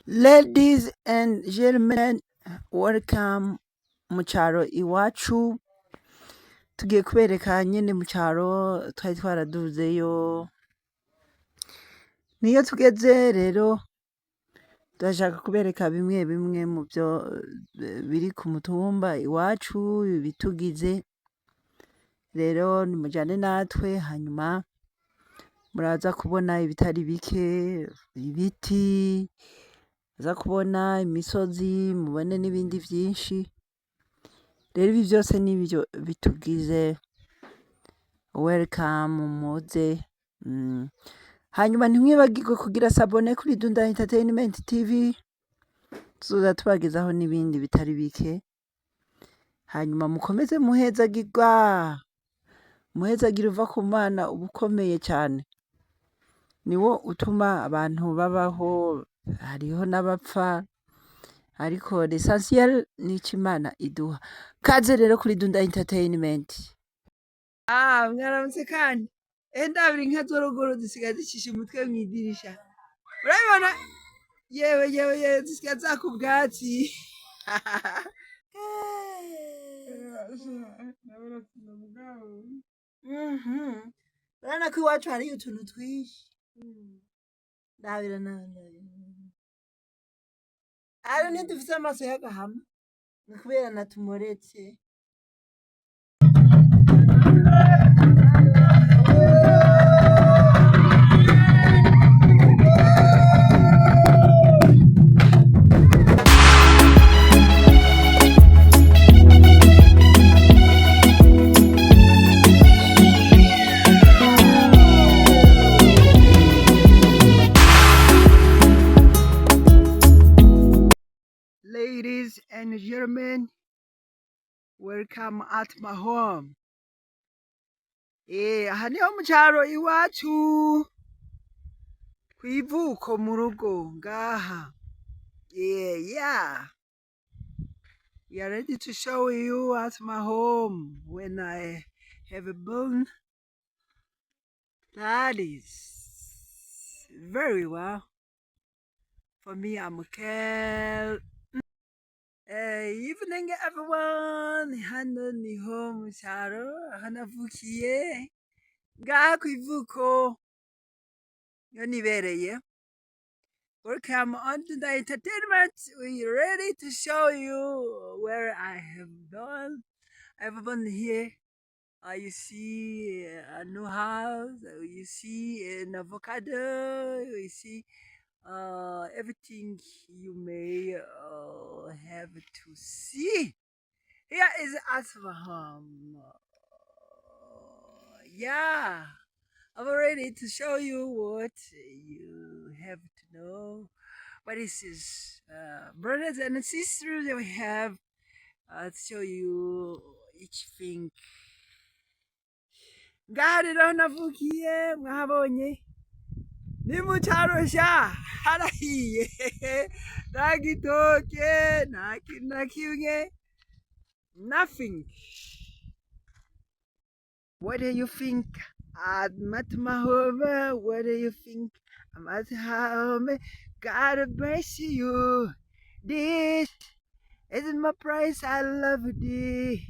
Ladies and gentlemen, welcome mu cyaro iwacu. Tugiye kubereka nyine mu cyaro twari twaraduzeyo. Niyo tugeze rero turashaka kubereka bimwe bimwe mu byo biri ku mutumba iwacu bitugize. Rero nimujyane natwe hanyuma muraza kubona ibitari bike, ibiti, muza kubona imisozi, mubone n'ibindi byinshi. Rero ibi byose nibyo bitugize. Welcome muze. Hanyuma ntimwibagirwe kugira sabone kuri Dunda Entertainment TV. Tuzoza tubagezaho n'ibindi bitari bike. Hanyuma mukomeze muhezagirwa. Muhezagira uva ku Mana uba ukomeye cyane. Niwo utuma abantu babaho, hariho n'abapfa. Ariko l'essentiel ni icyo Imana iduha. Kaze rero kuri Dunda Entertainment. Mwaramutse kandi. Ndabira inka z'orogoro zisigaye zicisha umutwe mu idirisha. Urabibona? Yewe zisigaye zaka ubwatsi. Urabona ko iwacu hariyo utuntu twinshi. Ndabira Aro ntidufite amaso y'agahama. Ni kubera natumoretse. Ladies and gentlemen, welcome at my home. Aha niho mu cyaro iwacu. Kwivuko mu rugo ngaha. Yeah. We are ready to show you at my home when I have a bone. That is very well. For me, I'm okay. Evening everyone. Hano niho mu cyaro aho navukiye. Ngaha ku ivuko yo nibereye. Welcome on to the entertainment. We ready to show you where I have done. I have been here. You see a new house. You see an avocado. You see everything you may have to see. Here is Asfaham. Yeah, I'm ready to show you what you have to know. But this is brothers and sisters that we have to show you each thing. Ngaha rero navukiye mwahabonye. Ni mu cyaro sha harahiye. Nta gitoke, nta kintu na kimwe. Nothing. What do you think? I'm at my home. What do you think? I'm at home. God bless you. This is my price. I love this.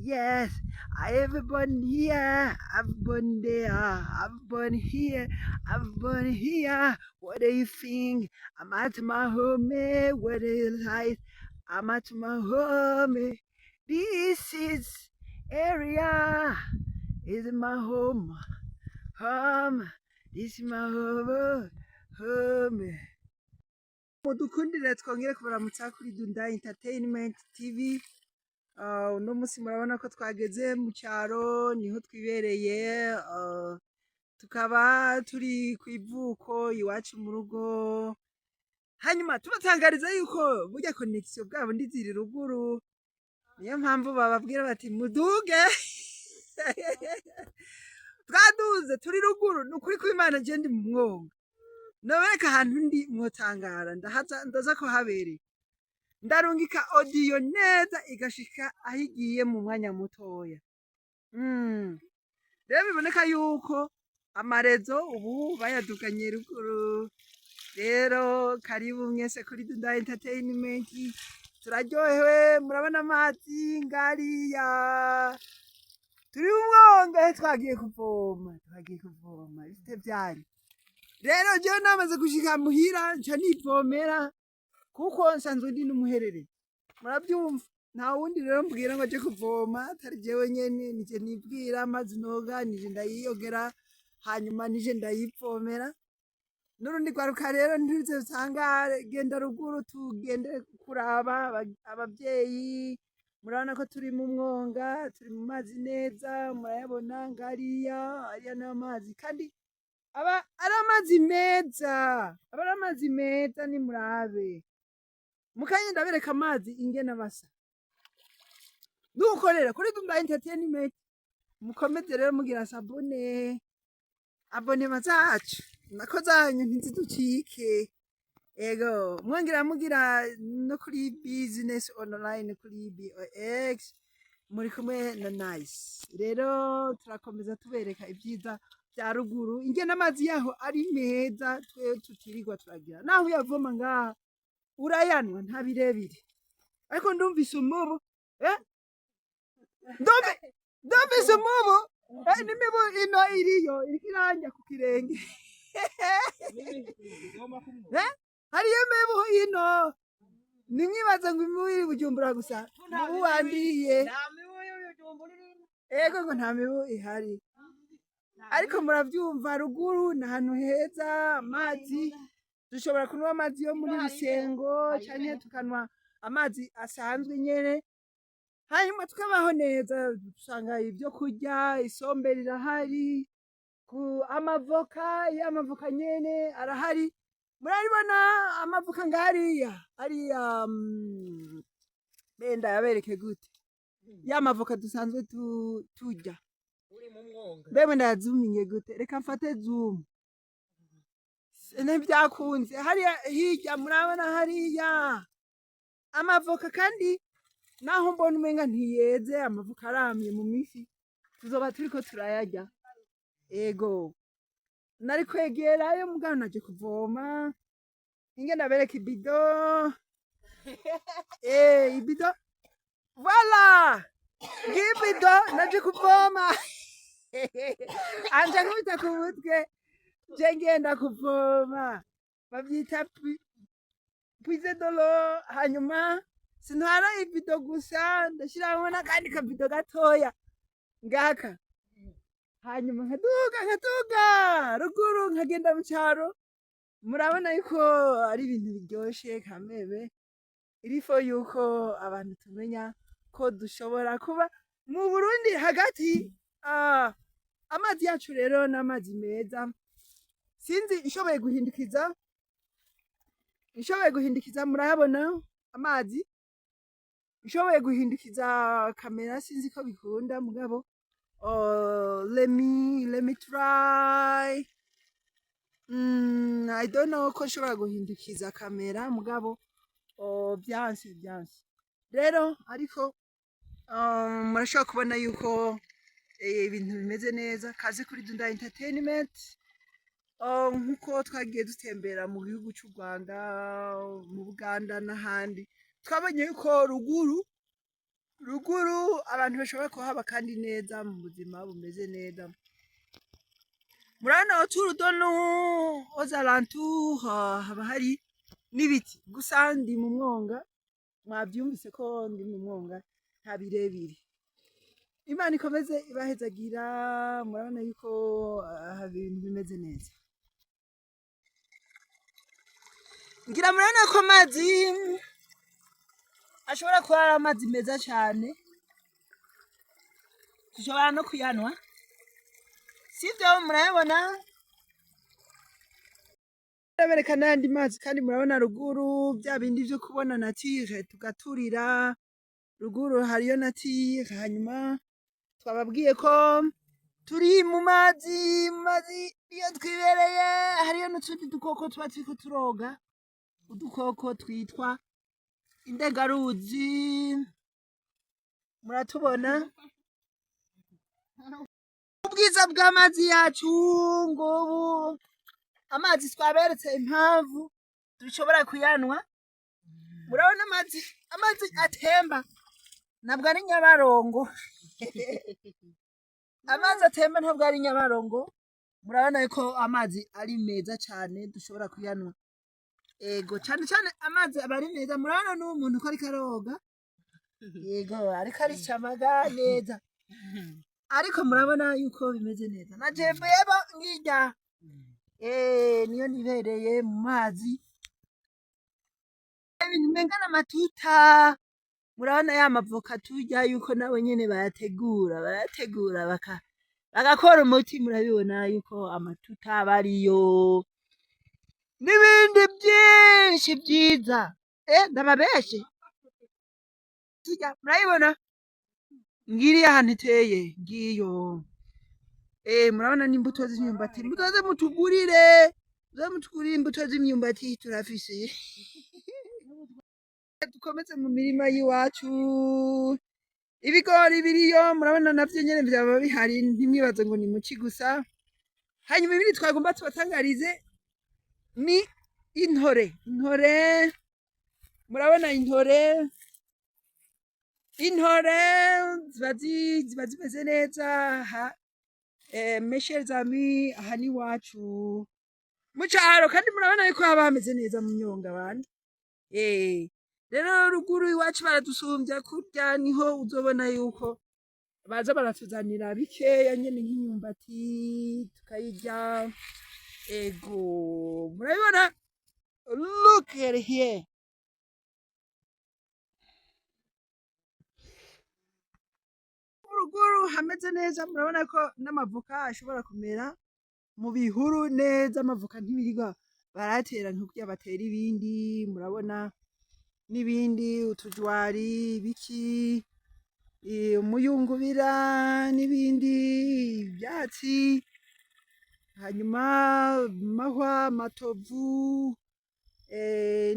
Yes, I have born here. I've born there. I've born here. I've born here. What do you think? I'm at my home. What do you like? I'm at my home. This is area. Is my home. This is my home. Mudukundire twongere kubaramutsa kuri Dunda Entertainment TV. Uno munsi murabona ko twageze mu cyaro niho twibereye. Tukaba turi ku ivuko iwacu mu rugo. Hanyuma tubatangariza yuko burya connection bwabo ndiziri ruguru. Niyo mpamvu bababwira bati muduge. Twaduze turi ruguru nukuri ko Imana je ndi mu mwonga. Nobereka ahantu ndi mwotangara ndaza ko habereye. Ndarungika audio neza igashika ahigiye mu mwanya mutoya. Rero biboneka yuko amarezo ubu bayadukanye ruguru. rero karibu mwese kuri Dunda Entertainment, turaryohewe murabona amazi ngariya, turi mu mwonga twagiye kuvoma bite vyari. Rero jewe namaze gushika muhira nca nivomera kuko nsanzwe ndi n'umuhererezi, muravyumva. Nta wundi rero mbwira ngo aje kuvoma atari jewe nyene, nije nibwira amazi noga, nije ndayiyogera, hanyuma nije ndayivomera. N'urundi rwaruka rero ntiruze usanga genda ruguru tugende kuraba abavyeyi, murabona ko turi mu mwonga, turi mu mazi neza, murayabona ngariya, ariya n'amazi kandi aba ari amazi meza, aba ari amazi meza nimurabe. Mukanya ndabereka amazi ingene basa. Nukorera kuri Dunda Entertainment, mukomeze rero mugira sabone, abonema zacu nako zanyu ntiziducike. Ego mwongera mugira no kuri business online kuri BOX, muri kumwe na Nice. Rero turakomeza tubereka ibyiza bya ruguru, ingene amazi yaho ari meza, twe tutirirwa turagira naho uyavoma ngaha urayanwa nta birebire. Ariko ndumvise umubu, ndumvise umubu, n'imibu ino iriyo iriko iranja ku kirenge. Hariyo imibu ino, nimwibaza ngo imibu iri Bujumbura gusa, umubu wandiye. Ego ngo nta mibu ihari, ariko muravyumva ruguru ni ahantu heza, amazi dushobora kunywa amazi yo muri Rusengo canke tukanwa amazi asanzwe nyene, hanyuma tukabaho neza. Dusanga ibyo kurya, isombe rirahari, amavoka, amavoka nyene arahari. Murabibona amavoka ngariya ariya, benda yabereke gute ya mavoka dusanzwe turya. Bemwe ndazuminye gute, reka mfate zoom ntibyakunze. Hariya hirya murabona hariya amavoka, kandi naho mbona umenga ntiyeze, amavoka aramye mu mifi, tuzoba turiko turayarya. Ego nari kwegerayo mugabo naje kuvoma, ingene ndabereka ibido. Ibido voila, ngibido naje kuvoma. Anje nkubita ku mutwe je ngenda kuvoma, bavyita puise dolo. Hanyuma sintwara ibido gusa, ndashiramo n'akandi kabido gatoya ngaka, hanyuma nkaduga ruguru nkagenda mu caro. Murabona yuko ari ibintu biryoshe kamebe, irifo yuko abantu tumenya ko dushobora kuba mu Burundi hagati. Amazi yacu rero n'amazi meza, sinzi nshoboye guhindukiza murayabona amazi, nshoboye guhindukiza kamera sinzi ko bikunda mugabo. Let me try. I don't know ko nshobora guhindukiza kamera mugabo byanse. Rero ariko murashobora kubona yuko ibintu bimeze neza. Kaze kuri Dunda Entertainment. Nkuko twagiye dutembera mu gihugu cy'u Rwanda, mu Buganda n'ahandi, twabonye yuko ruguru abantu bashobora kuhaba kandi neza, mu buzima bumeze neza. Murabona autour de nous, aux alentours, haba hari n'ibiti gusa. Ndi mu mwonga, mwabyumvise ko ndi mu mwonga, nta birebire. Imana ikomeze ibahezagira. Murabona yuko ibintu bimeze neza. Ngira murabona ko amazi ashobora kuba ari amazi meza cyane, dushobora no kuyanwa, sivyo? Murayabona, ndabereka n'andi mazi kandi murabona ruguru bya bindi vyo kubona nature tugaturira. Ruguru hariyo nature. Hanyuma twababwiye ko turi mu mazi iyo twibereye, hariyo n'utundi dukoko tuba turiko turoga, udukoko twitwa indegaruzi. Muratubona ubwiza bw'amazi yacu ngubu. amazi twaberetse impamvu dushobora kuyanwa. Murabona amazi atemba ntabwo ari Nyabarongo. Amazi atemba ntabwo ari Nyabarongo. Murabona ko amazi ari meza cyane dushobora kuyanwa. Ego cyane amazi aba ari meza. Murabona n'umuntu ko ariko aroga. Yego ariko aricamaga neza. Ariko murabona yuko bimeze neza. Na jembe yeba ngijya. Niyo nibereye mu mazi. Ibintu mengana amatuta. Murabona ya mavoka turya yuko nawe nyene bayategura bagakora umuti. Murabibona yuko amatuta bariyo n'ibindi byinshi byiza. Ndababeshe turya. Murabibona ngiriya ahantu iteye ngiyo. Murabona n'imbuto z'imyumbati. Muzoze mutugurire imbuto z'imyumbati turafise. Dukomeze mu mirima y'iwacu. Ibigori biriyo murabona navyo nyene byaba bihari, ntimwibaze ngo ni muci gusa. Hanyuma ibindi twagomba tubatangarize ni intore. Murabona intore ziba zimeze neza. Mes chers amis, aha ni iwacu mu caro kandi murabona yuko haba hameze neza mu Myonga bana. Rero ruguru iwacu baradusumbya kurya, niho uzobona yuko baza baratuzanira bikeya nyene nk'imyumbati tukayirya. Ego murabibona, look at here. Ruguru hameze neza. Murabona ko n'amavoka ashobora kumera mu bihuru neza. Amavoka ntibirirwa baratera nk'ukurya batera ibindi. Murabona n'ibindi utujwari biki, umuyungubira n'ibindi byatsi. Hanyuma mahwa, matovu,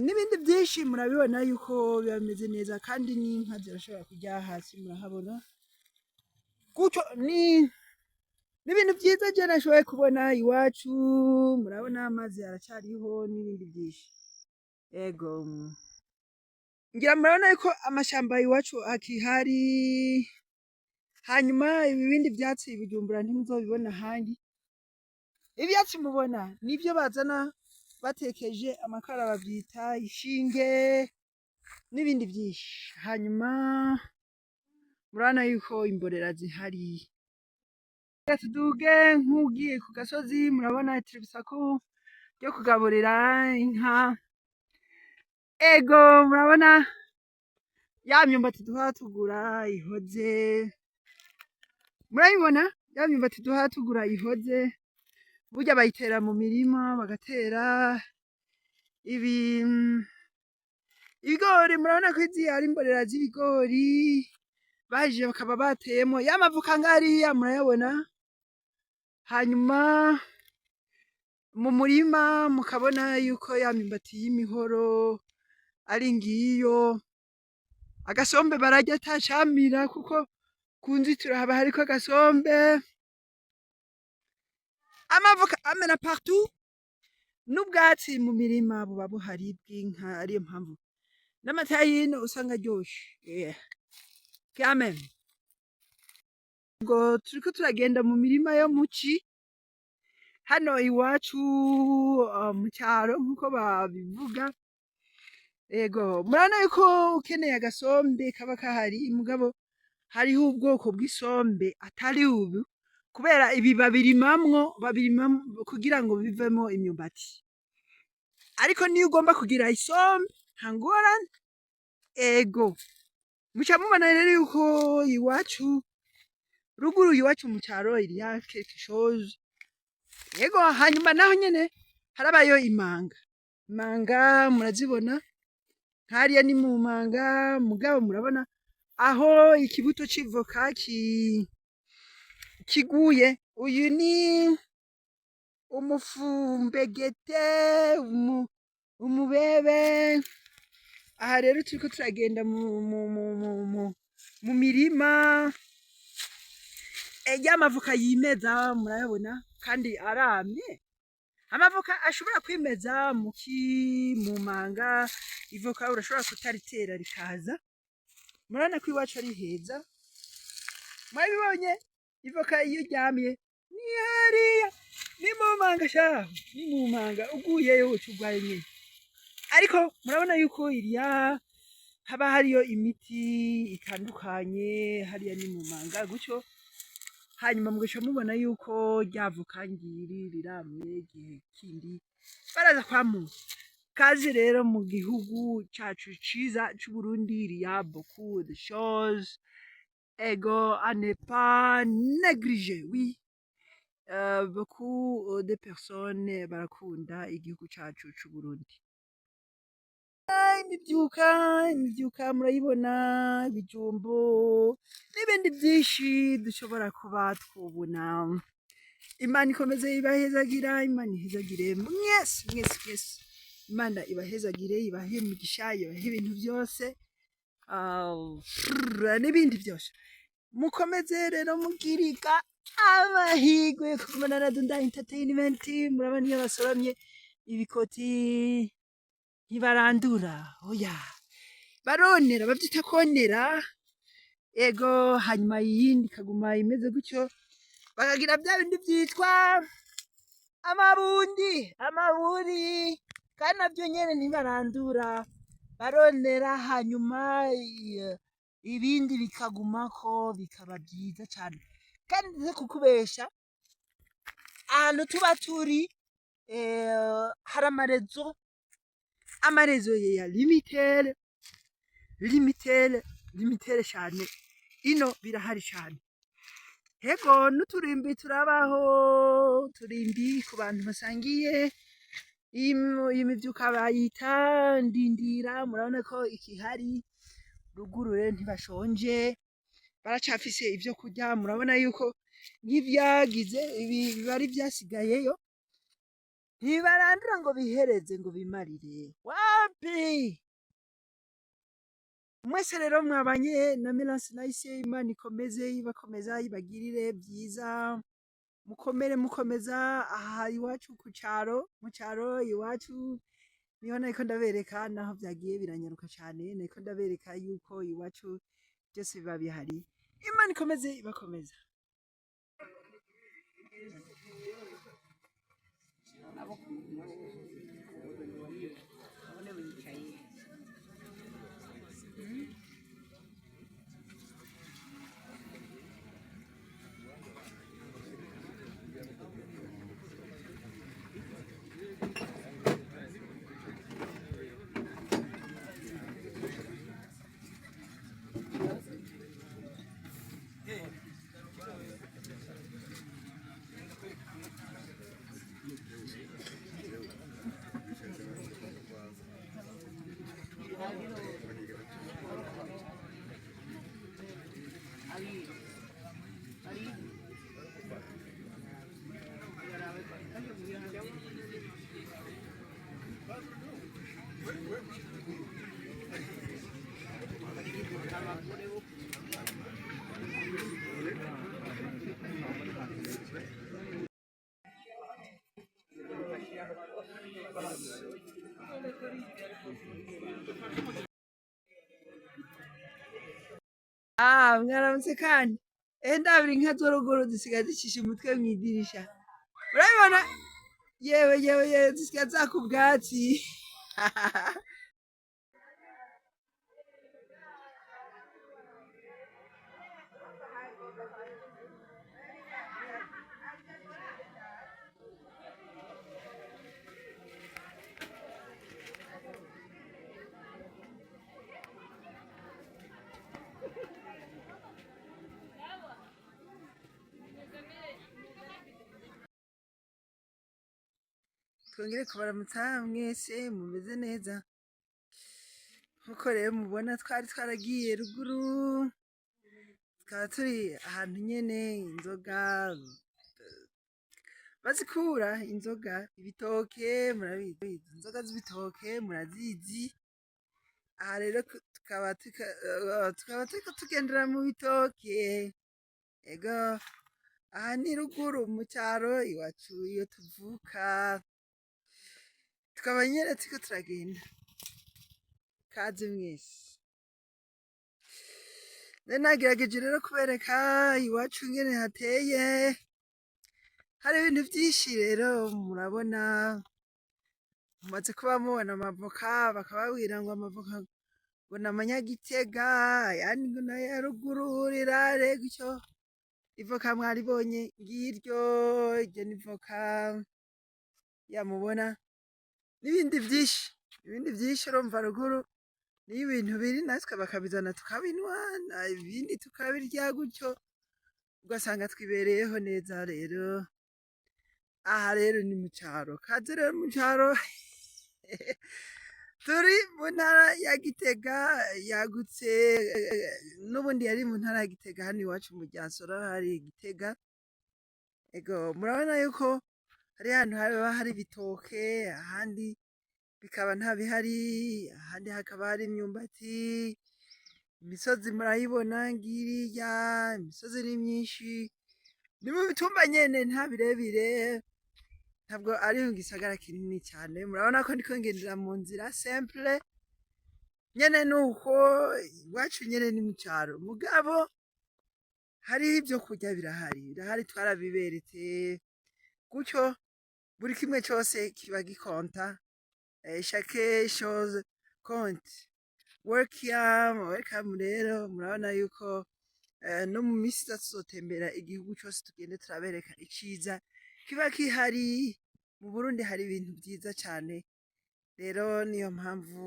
n'ibindi byinshi. Murabibona yuko bimeze neza kandi n'inka zirashobora kujya hasi. Murahabona gutyo n'ibintu byiza je nashoboye kubona iwacu. Murabona amazi aracyariho n'ibindi byinshi. Ego ngira murabona yuko amashamba iwacu akihari. Hanyuma ibindi byatsi Bujumbura ntimuzobibona ahandi. Ibyatsi mubona nibyo bazana batekeje amakara, babyita ishinge n'ibindi byinshi. Hanyuma murabona yuko imborera zihari. Tuduge nk'ugiye ku gasozi. Murabona turibisaku ryo kugaburira inka. Ego murabona ya myumbati duha tugura ihoze. Murabibona ya myumbati duha tugura ihoze. Burya bayitera mu mirima, bagatera ibigori. Murabona ko izi ari imborera z'ibigori baje bakaba bateyemo ya mavuka ngariya. Murayabona. Hanyuma mu murima mukabona yuko ya myumbati y'imihoro ari ngiyo. Agasombe bararya atacamira kuko ku nzitiro haba hariko agasombe. Amavuka amena partout. N'ubwatsi mu mirima buba buhari bw'inka. Ariyo mpamvu n'amata y'ino usanga aryoshe. Amen. Ngo turiko turagenda mu mirima yo muci hano iwacu mu cyaro nkuko babivuga. Ego murabona yuko ukeneye agasombe kaba kahari. Mugabo hariho ubwoko bw'isombe atari ubu, kubera ibi babirimamwo kugira ngo bivemo imyumbati. Ariko niyo ugomba kugira isombe nta ngorane. Ego muca mubona rero yuko iwacu ruguru iwacu mu cyaro il y a quelque chose. Ego hanyuma naho nyene harabayo imanga. Imanga murazibona hariya ni mu manga. Mugabo murabona aho ikibuto c'ivoka kiguye. Uyu ni umufumbegete, umubebe. Aha rero turiko turagenda mu mirima. Y'amavoka yimeza. Murayabona kandi aramye. amavoka ashobora kwimeza mu manga. Ivoka urashobora kutaritera rikaza. Murabona ko iwacu ari heza, mwabibonye ivoka iyo uryamye ni hariya ni mu manga shaho, ni mu manga uguyeyo uca urwaye nyene. Ariko murabona yuko iriya haba hariyo imiti itandukanye, hariya ni mu manga gutyo, hanyuma mugaca mubona yuko rya voka ngiri riramye, igihe kindi baraza kwamura. Kazi rero mu gihugu cacu ciza c'Uburundi, il y a beaucoup de choses ego à ne pas négliger. Oui, beaucoup de personnes barakunda igihugu cacu c'Uburundi. Imivyuka murayibona, ibijumbu n'ibindi vyinshi dushobora kuba twobona. Imana ikomeze ibahezagira, Imana ihezagire mwese. Imana ibahezagire, ibahe imigisha, ibahe ibintu byose n'ibindi byose. Mukomeze rero mugiriga amahirwe yo kugumana na Dunda Entertainment. Murabona iyo basoromye ibikoti ntibarandura, oya baronera, bavyita konera. Ego hanyuma iyindi ikaguma imeze gutyo, bakagira bya bindi vyitwa amaburi, kandi navyo nyene ntibarandura, baronera hanyuma ibindi bikagumako bikaba vyiza cane. Kandi ndize kukubesha, ahantu tuba turi hari amarezo ya limitere cane, ino birahari cane. Ego n'uturimbi turabaho, turimbi ku bantu basangiye iyi mivyuka bayita ndindira. Murabona ko ikihari ruguru rero ntibashonje, baracafise ivyo kurya. Murabona yuko nk'ivyagize ibi bari vyasigayeyo ntibarandura ngo bihereze ngo bimarire, wapi. Mwese rero mwabanye na Melance Nice, Imana ikomeze ibakomeza, ibagirire vyiza, mukomeza aha iwacu mu caro iwacu. Niho nariko ndabereka naho vyagiye biranyaruka cane, nariko ndabereka yuko iwacu byose biba bihari. Imana ikomeze ibakomeza. Mwaramutse kandi ndabira inka z'oruguru zisigaye zicisha umutwe mw'idirisha, urabibona? Yewe zisigaye zaka ubwatsi. Twongere kubaramutsa mwese, mumeze neza. Nkuko rero mubona twari twaragiye ruguru, tukaba turi ahantu nyene inzoga bazikura, inzoga ibitoke murabizi, inzoga z'ibitoke murazizi. Aha rero tukaba turiko tugendera mu bitoke. Ego aha ni ruguru mu caro iwacu iyo tuvuka. tukaba nyene turiko turagenda. Kaze mwese. Nagerageje rero kubereka iwacu ingene hateye, hari ibintu vyinshi rero murabona, mumaze kuba mubona amavoka, bakababwira ngo amavoka ngo ni amanyagitega, ayandi ngo ni aya ruguru rirare gutyo. Ivoka mwaribonye ngiryo, iryo ni ivoka yamubona, n'ibindi vyinshi urumva ruguru niyo ibintu biri natwe bakabizana tukabinwa, ibindi tukabirya gutyo, ugasanga twibereyeho neza rero. Aha rero ni mu caro, kaze rero mu caro. Turi mu ntara ya Gitega yagutse, n'ubundi yari mu ntara ya Gitega, hano iwacu mu Ryansoro hari Gitega. Ego murabona yuko hari ahantu haba hari ibitoke, ahandi bikaba nta bihari, ahandi hakaba hari imyumbati, imisozi murayibona ngiriya, imisozi ni myinshi, ni mu bitumba nyene nta birebire, ntabwo ari mu gisagara kinini cyane. Murabona ko ndiko ngendera mu nzira simple nyene, nuko iwacu nyene ni mu caro, mugabo hariho ivyo kurya birahari twarabiberetse gutyo, buri kimwe cose kiba gikonta. Chaque chose compte. Welcome rero, murabona yuko no mu misi iza tuzotembera igihugu cose, tugende turabereka iciza kiba kihari. Mu Burundi hari ibintu vyiza cane, rero niyo mpamvu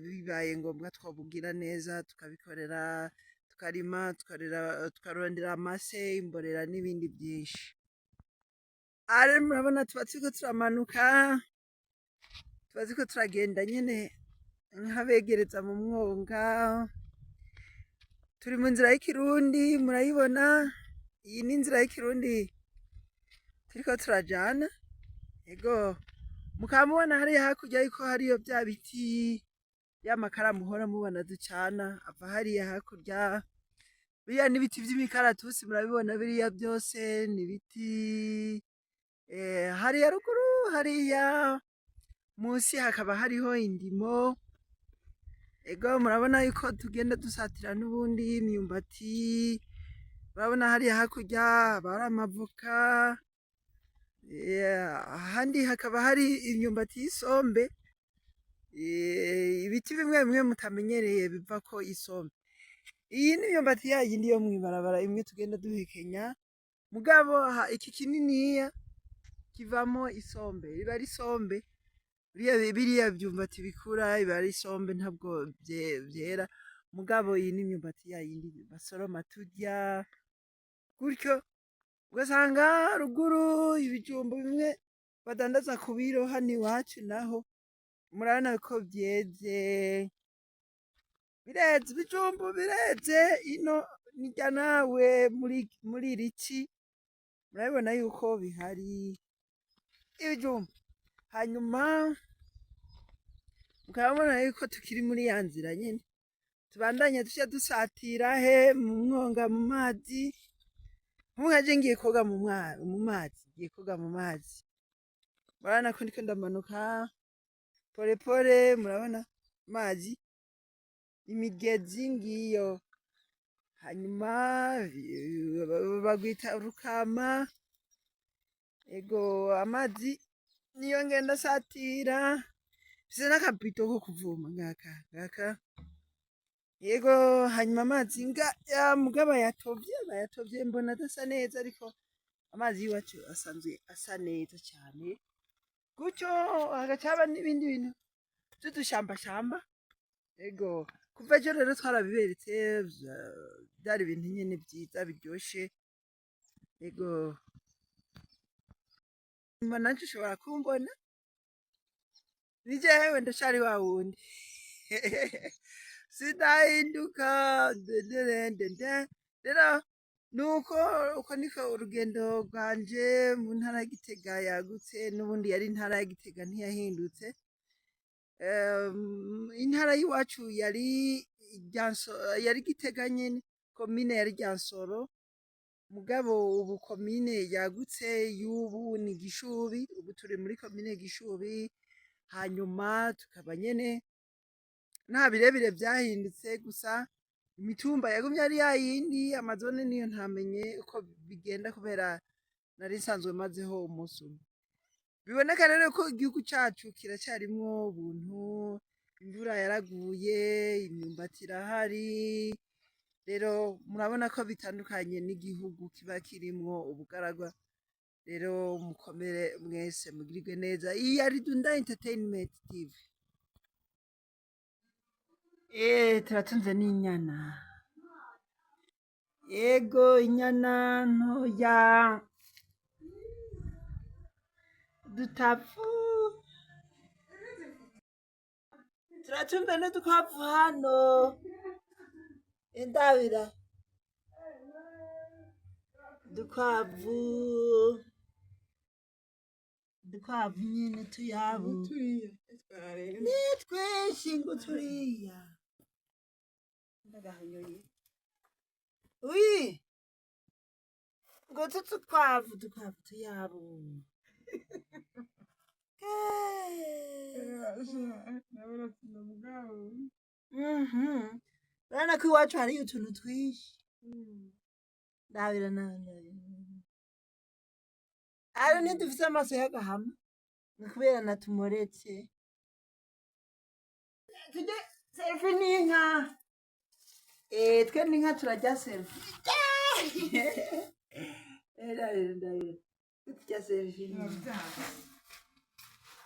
bibaye ngombwa twobugira neza, tukabikorera, tukarima, tukarondera amase, imborera n'ibindi vyinshi. Are murabona tuba turiko turamanuka, tuba turiko turagenda nyene nkabegereza mu mwonga, turi mu nzira y'ikirundi, murayibona, iyi ni inzira y'ikirundi turiko turajana. Ego mukaba mubona hariya hakurya yuko hariyo vya biti y'amakara muhora mubona ducana, ava hariya hakurya. Biriya n'ibiti vy'imikaratusi, murabibona biriya byose ni ibiti. Hariya ruguru, hariya musi hakaba hariho indimo. Ego murabona yuko tugenda dusatira n'ubundi imyumbati, murabona hariya hakurya haba hari amavoka, ahandi hakaba hari imyumbati y'isombe, ibiti bimwe bimwe mutamenyereye bivako isombe. Iyi ni imyumbati yayindi yo mw'ibarabara imwe tugenda duhekenya, mugabo iki kininiya kivamo isombe, biba ari isombe. Biriya vyumbati bikura biba ari isombe, ntabwo vyera, mugabo iyi ni imyumbati yayindi basoroma turya gutyo. Ugasanga ruguru ibijumbu bimwe badandaza ku biro, hano iwacu naho murabona ko vyeze, bireze, ibijumbu bireze ino nirya nawe muri riki, murabibona yuko bihari ibijumbu. Hanyuma mukabona yuko tukiri muri ya nzira nyene, tubandanya duca dusatira mu mwonga, mu mazi. Nkaje ngiye koga mu mazi, ngiye koga mu mazi. Murabona ko ndiko ndamanuka pole pole, murabona amazi, imigezi ngiyo. Hanyuma bagwita Rukama. Ego amazi niyo ngenda satira, mfise n'akabido ko kuvoma ngaka. Yego hanyuma amazi mugabo bayatovye mbona adasa neza, ariko amazi y'iwacu asanzwe asa neza cyane gutyo. Hagacaba n'ibindi bintu vy'udushambashamba. Ego kuva ejo rero twarabiberetse, vyari ibintu nyene vyiza biryoshe. Ego mba nanje ushobora kumbona, ni jewe ndacari wa wundi. Sidahinduka. Rero uko niko urugendo rwanje mu ntara ya Gitega yagutse, n'ubundi yari intara ya Gitega ntiyahindutse. Intara y'iwacu yari Gitega nyene, komine yari Ryansoro, mugabo ubu komine yagutse y'ubu ni Gishubi. Ubu turi muri komine Gishubi, hanyuma tukaba nyene nta birebire vyahindutse, gusa imitumba yagumye ari yayindi, amazone niyo ntamenye uko bigenda kubera nari nsanzwe mazeho umunsi umwe. Biboneka rero ko igihugu cacu kiracarimwo ubuntu, imvura yaraguye, imyumbati irahari, rero murabona ko bitandukanye n'igihugu kiba kirimwo ubugaragwa. Rero mukomere mwese mugirigwe neza. Iyi ari Dunda Entertainment TV. Turatunze n'inyana. Yego, inyana ntoya, udutavu, turatunze n'udukwavu hano. Endabira udukwavu nyene tuyabo ni twinshi ngo turiya ndagahonyoye ngo udukwavu tuyabo urabona ko iwacu hariyo utuntu twinshi. Ndabira ari ntidufise amaso y'agahama ni kubera natumoretse. Tujye selfie n'inka. Twe n'inka turarya selfie. Ndabira turya selfie n'inka.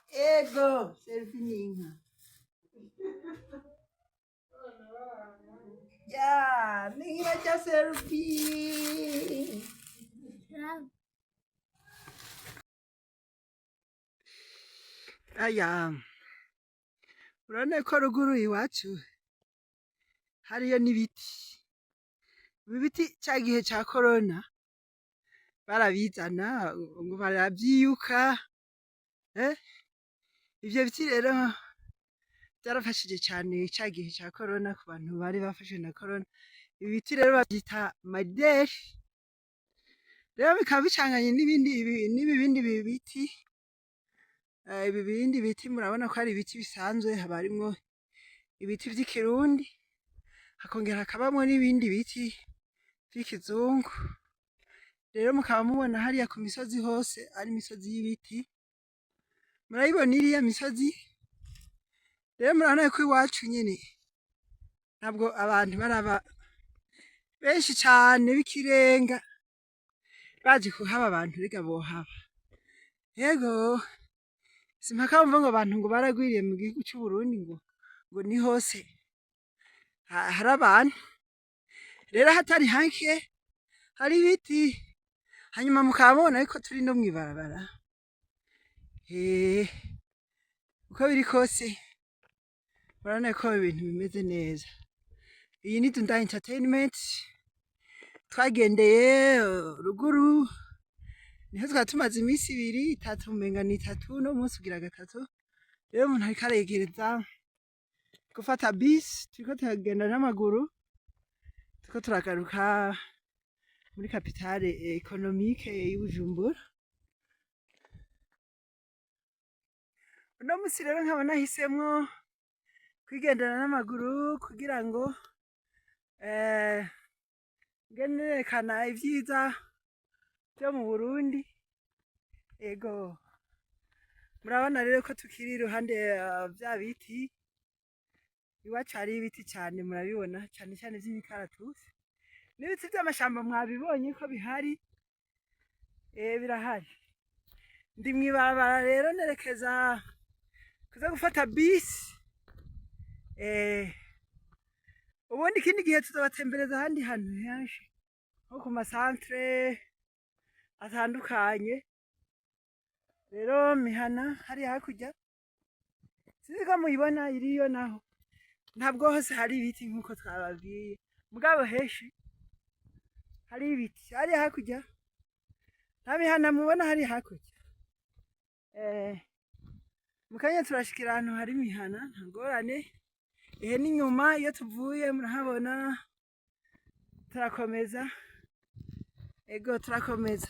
Ego selfie n'inka. Ya, n'irarya selfie. Aya, urabona ko ruguru iwacu hariyo n'ibiti. Ibi biti ca gihe ca corona barabizana ngo baravyiyuka. Ivyo biti rero byarafashije cane ca gihe ca corona ku bantu bari bafashwe na corona. Ibi biti rero bavyita maderi. Rero bikaba bicanganye n'ibindi biti. Ibi bindi biti murabona ko ari ibiti bisanzwe, haba harimwo ibiti vy'ikirundi, hakongera hakabamwo n'ibindi biti vy'ikizungu. Rero mukaba mubona hariya ku misozi hose ari imisozi y'ibiti. Murayibona iriya misozi? Rero murabona ko iwacu nyene ntabwo abantu baraba benshi cane b'ikirenga baje kuhaba, abantu rega bohaba. Yego, simpaka wumva ngo abantu ngo baragwiriye mu gihugu c'u Burundi ngo ni hose hari abantu. Rero hatari hake hari ibiti, hanyuma mukaba mubona ariko turi no mw'ibarabara. Uko biri kose murabona ko ibintu bimeze neza. Iyi ni Dunda Entertainment, twagendeye ruguru, niho twari tumaze iminsi 2, 3, umenga ni 3, no munsi ugira 3. Rero umuntu ariko aregereza gufata bisi, turiko turagenda n'amaguru, turiko turagaruka muri capitale économique y'Ubujumbura. Uno musi rero nkaba nahisemwo kwigendera n'amaguru kugira ngo ngerekana ivyiza vyo mu Burundi. Ego, murabona rero ko tukiri iruhande vya biti. Iwacu hari ibiti cane, murabibona cane cane vy'imikaratusi n'ibiti vy'amashamba. Mwabibonye ko bihari, birahari. Ndi mw'ibarabara rero nerekeza kuza gufata bisi. Ubundi ikindi gihe tuzobatembereza ahandi hantu henshi nko ku masantre atandukanye. Rero mihana hari hakurya, sinzi ko muyibona iriyo, naho ntabwo hose hari ibiti nkuko twababwiye, mugabo henshi hari ibiti. Hari hakurya nta mihana mubona, hari hakurya. Mukanya turashikira ahantu hari imihana, nta ngorane. N'inyuma iyo tuvuye murahabona. Turakomeza. Ego, turakomeza.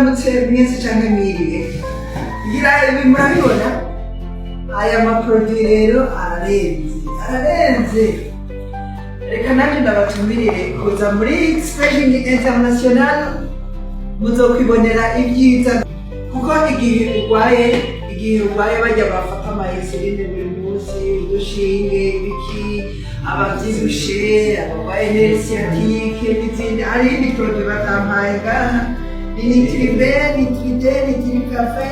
mwaramutse mwese canke mwiriwe ngira ibi murabibona aya maproduit rero ararenze reka nanjye ndabatumirire kuza muri Expression International muzokwibonera ibyiza kuko igihe urwaye bajya bafata amayeserine buri munsi udushinge ibiki ababyibushe abarwaye nerisiatike n'izindi hari indi produit batampaye ngaha ni nitrikafe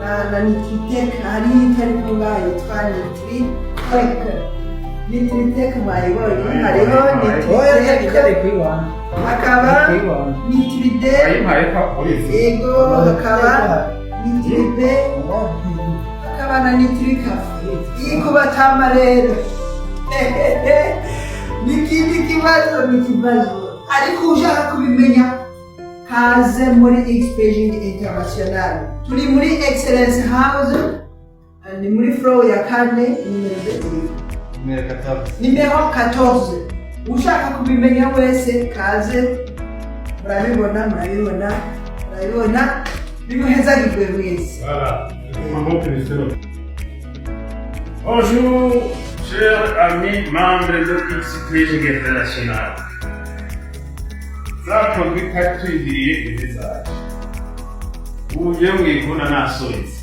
na nitriteke hari itariko ngayo yitwa nitriteke mwayibonye hariho nitriteke hakaba nitride yego hakaba nitribe hakaba na nitrikafe iko batama rero n'ikindi kibazo ariko ushaka kubimenya kaze muri Expression International turi muri Excellence House ni muri floor ya 4 nimero 14 ushaka kubimenya wese kaze murabibona bimuhezagirwe mwese. Bonjour, chers amis membres de Expression International. Zakozwe kandi tuyigiriye ibizaje. Uburyo mwibona nasohotse.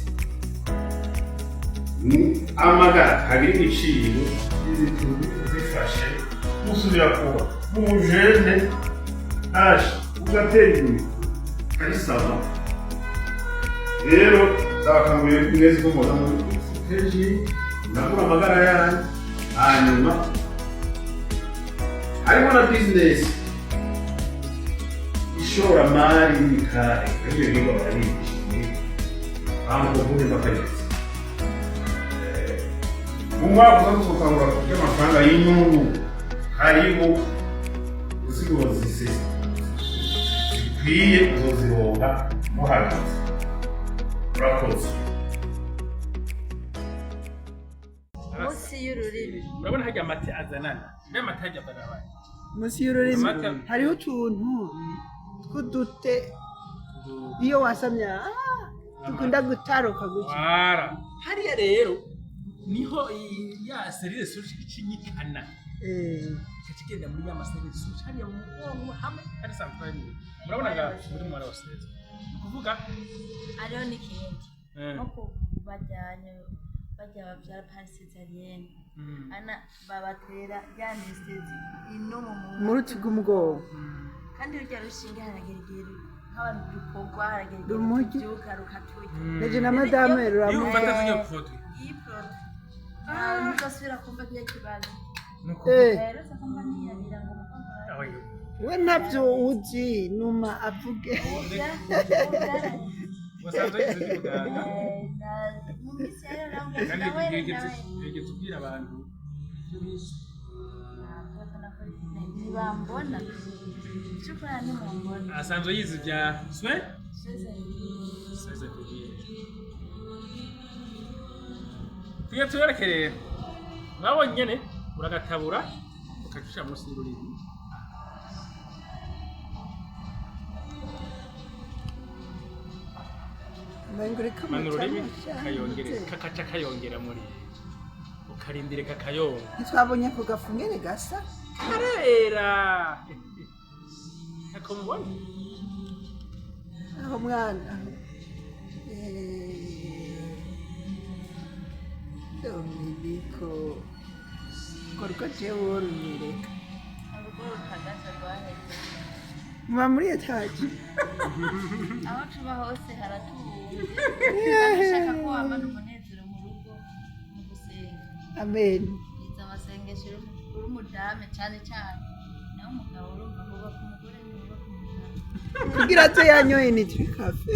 Ni amagara hari ibiciro bizituye zifashe musubira kuba umujene aje ugategura ari sawa. Rero zakanguye neza kumona muri Expression nagura amagara yanyu hanyuma harimo na business ishora mari n'ikare ibyo bigo barabishimye abantu bavuye bakageza mu mwaka wo gukangura kugira amafaranga y'inyungu harimo uziguro zikwiye uzozironka muhagaze urakoze. Munsi y'ururimi urabona hajya amata azanana mbere amata hajya barabaye Munsi y'ururimi hariho utuntu tw'udute iyo wasamye dukunda gutaruka gutya hariya rero niho ya serire sushi ikinyikana ikakigenda muri ya maserire sushi hariya mu hamwe ari santrale murabona nga muri mwara wose kuvuga ariho n'ikindi nko bajyanye babyara parisitarienne ana babatera ya anesthesi ino mu ruti rw'umugongo kandi rujya rushinge harageragera nk'abantu bikorwa harageragera kubyuka rukatuye neje na madame iyo ufata zinyo produit iyi produit ntusubira kumva kiya kibazo rero sakamaniya birango we ntabyo uzi numa avuge wasanze yize muganga kandi yigeze kubwira abantu ntibambona cyukora ntimumbona asanzwe yize ibya swe tugiye tubereke rero mwabonye nyene uragatabura ukacisha munsi y'ururimi manura ururimi kakaca kayongera muri ukarindire kakayonga ntitwabonye ako gafungere gasa karera ako mubona aho mwana Dominico korko jewe urunyereka urugo rutagaza rwaheze muba muri etaje aho tuba hose haratuje ndashaka ko wamana umunezero mu rugo mu gusenga amen iza amasengesho uri umudame cyane naho umugabo urumva kuba ku mugore n'uba ku mugabo kugira ate yanyoye nitrikafe